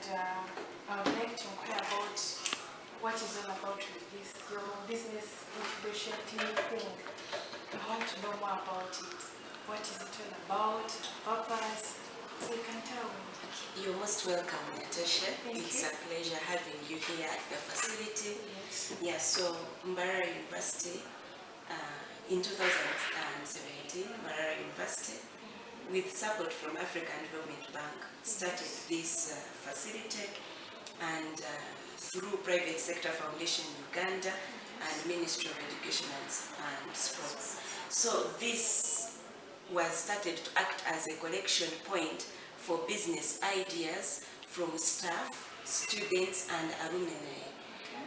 I would like to inquire about what is all about with this, your business incubation team thing. I want to know more about it. What is it all about? Purpose? So you can tell me. You're most welcome, Natasha. It's you. a pleasure having you here at the facility. Yes. Yeah, so Mbarara University, in 2017, Mbarara University, with support from African Development Bank, started this facility, and through Private Sector Foundation Uganda and Ministry of Education and Sports. So this was started to act as a collection point for business ideas from staff, students, and alumni.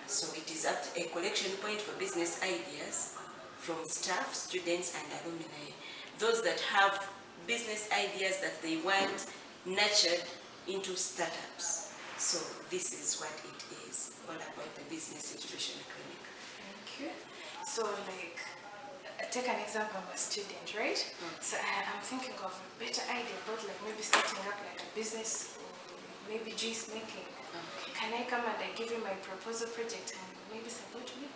So it is a collection point for business ideas from staff, students, and alumni. Those that have business ideas that they want nurtured into startups. So this is what it is, all about the Business Incubation Clinic. Thank you. So like, take an example of a student, right? So I'm thinking of a better idea about like maybe starting up like a business, or maybe juice making. Can I come and I give you my proposal project and maybe support me?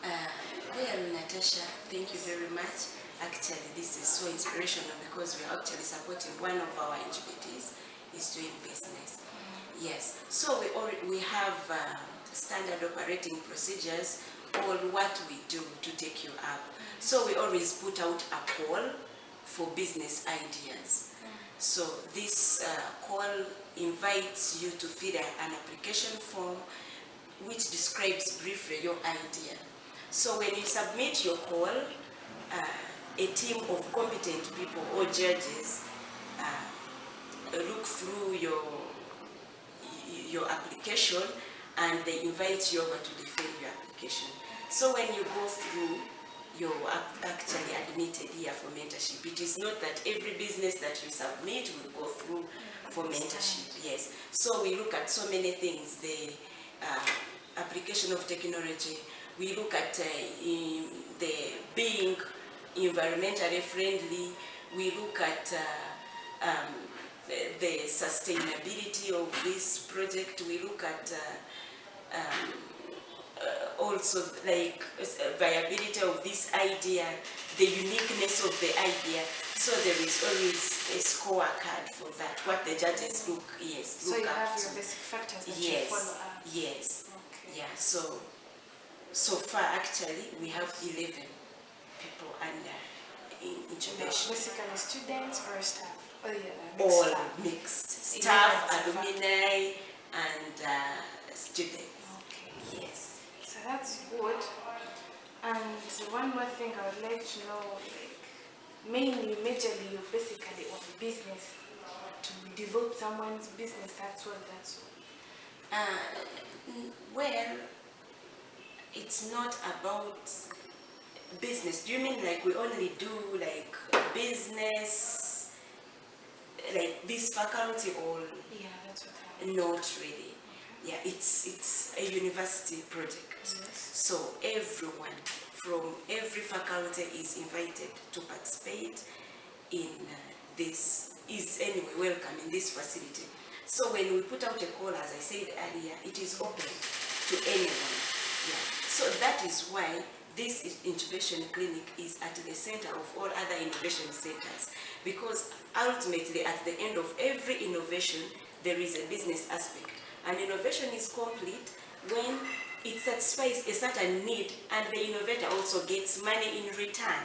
Well, Natasha, thank you very much. Actually, this is so inspirational because we are actually supporting one of our incubators is doing business. Yes, so we have standard operating procedures on what we do to take you up. So we always put out a call for business ideas. So this call invites you to fill an application form which describes briefly your idea. So when you submit your call, a team of competent people or judges look through your application and they invite you over to defend your application. So when you go through, you're actually admitted here for mentorship. It is not that every business that you submit will go through for mentorship, yes. So we look at so many things, the application of technology, we look at the being environmentally friendly, we look at the sustainability of this project, we look at also like viability of this idea, the uniqueness of the idea. So there is always a scorecard for that, what the judges look up to. So you have your basic factors that you follow up. Yes. Okay. Yeah, so far actually we have 11 people under incubation. Basically students or staff? Oh yeah, All staff. mixed. Staff, alumni, and students. Okay. Yes. So that's good. And one more thing I would like to know, like, majorly, you're basically on business, to develop someone's business, that's all. Well, it's not about business. Do you mean like we only do like business, like this faculty, or? Yeah, that's what I mean. Not really. Yeah, it's a university project. Yes. So everyone from every faculty is invited to participate in this, is anyway welcome in this facility. So when we put out a call, as I said earlier, it is open to anyone. Yeah. So that is why this incubation clinic is at the center of all other innovation centers, because ultimately at the end of every innovation there is a business aspect. And innovation is complete when it satisfies a certain need and the innovator also gets money in return.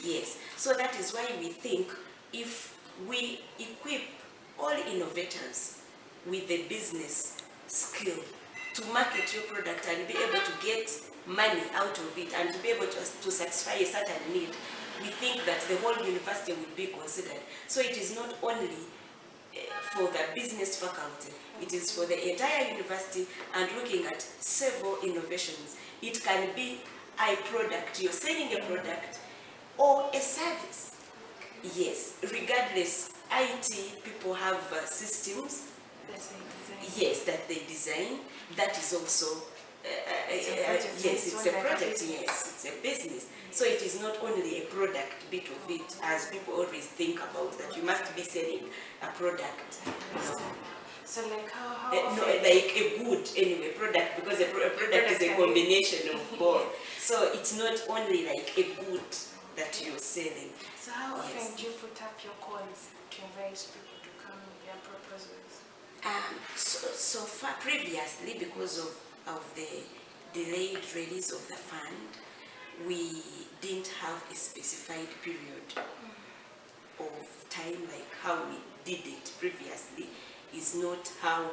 Yes, so that is why we think if we equip all innovators with the business skill to market your product and be able to get money out of it and to be able to satisfy a certain need, we think that the whole university would be considered. So it is not only for the business faculty, it is for the entire university, and looking at several innovations. It can be a product, you're selling a product, or a service. Yes, regardless, IT people have systems, yes, that they design. That is also, yes, it's a project, yes, it's a business. So it is not only a product bit of it, as people always think about, that you must be selling a product. No. So like how No, often? like a good anyway product, because a product is a combination of both. So it's not only like a good that you're selling. So how often Yes. do you put up your calls to invite people to come with their proposals? So far previously, because of the delayed release of the fund, we didn't have a specified period of time, like how we did it previously is not how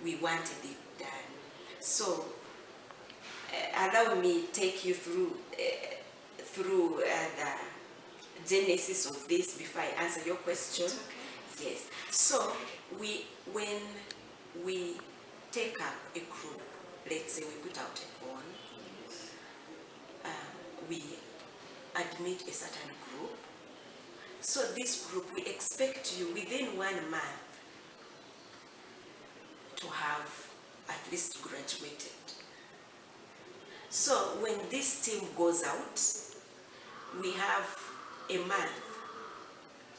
we wanted it done. So allow me take you through the genesis of this before I answer your question. Okay. Yes. So when we take up a group, let's say we put out a call, we admit a certain group. So this group, we expect you within 1 month to have at least graduated. So when this team goes out, we have a month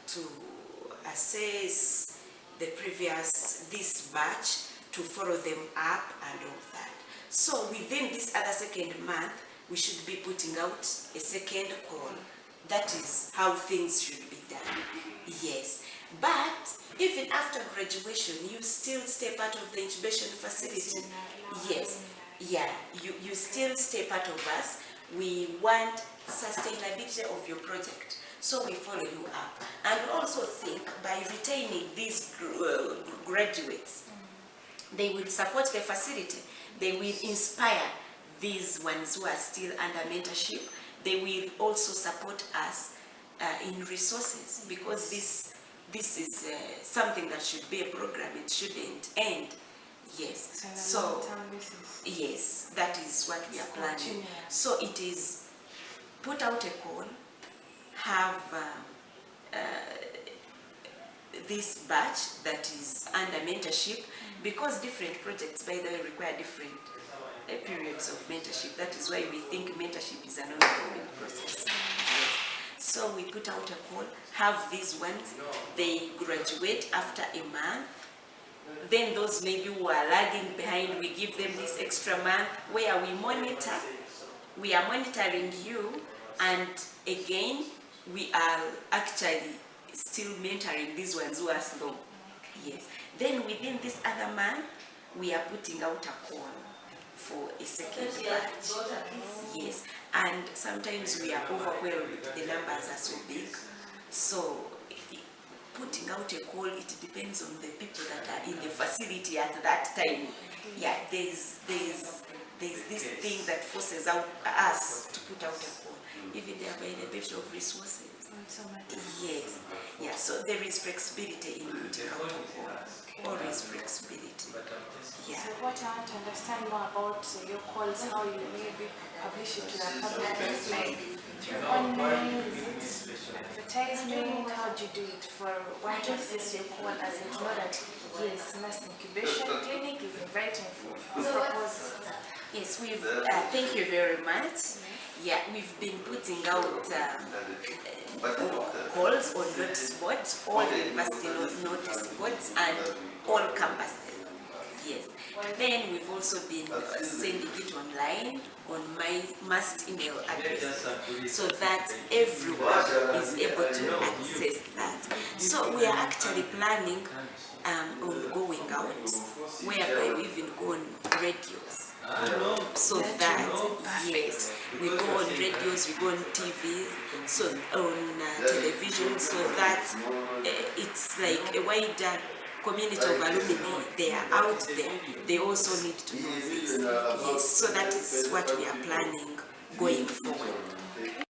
to assess the this batch, to follow them up and all that. So within this other second month, we should be putting out a second call. That is how things should be done. Yes. But even after graduation, you still stay part of the incubation facility. Yes. Yeah, you still stay part of us. We want sustainability of your project, so we follow you up. And we also think by retaining these graduates, they will support the facility, they will inspire these ones who are still under mentorship, they will also support us in resources, because this is something that should be a program, it shouldn't end. Yes, so yes, that is what we are planning. So it is put out a call, have this batch that is under mentorship, because different projects, by the way, require different periods of mentorship. That is why we think mentorship is an ongoing process. Yes. So we put out a call, have these ones, they graduate after a month. Then those maybe who are lagging behind, we give them this extra month where we monitor. We are monitoring you, and again, we are actually still mentoring these ones who are slow. Yes. Then within this other month, we are putting out a call for a second batch. Yes. And sometimes we are overwhelmed, the numbers are so big. So putting out a call, it depends on the people that are in the facility at that time. Yeah, there's this thing that forces us to put out a call, even the availability of resources. Yes, yeah, so there is flexibility in putting out a call, always flexibility. Yeah. So what I want to understand more about your calls, how you maybe publish it to the public, like through online, is it advertisement, how do you do it for one to access your call, as in know that yes, Mass Incubation Clinic is inviting for proposals? Yes, thank you very much. Yeah, we've been putting out calls on notice boards, all university notice boards, and all campuses. Yes. Then we've also been sending it online on my must email address, so that everyone is able to access that. So we are actually planning on going out, whereby we even go on radios. So that, yes, we go on radios, we go on TV, so on television, so that it's like a wider community of alumni, they are out there, they also need to know this. Yes, so that is what we are planning going forward.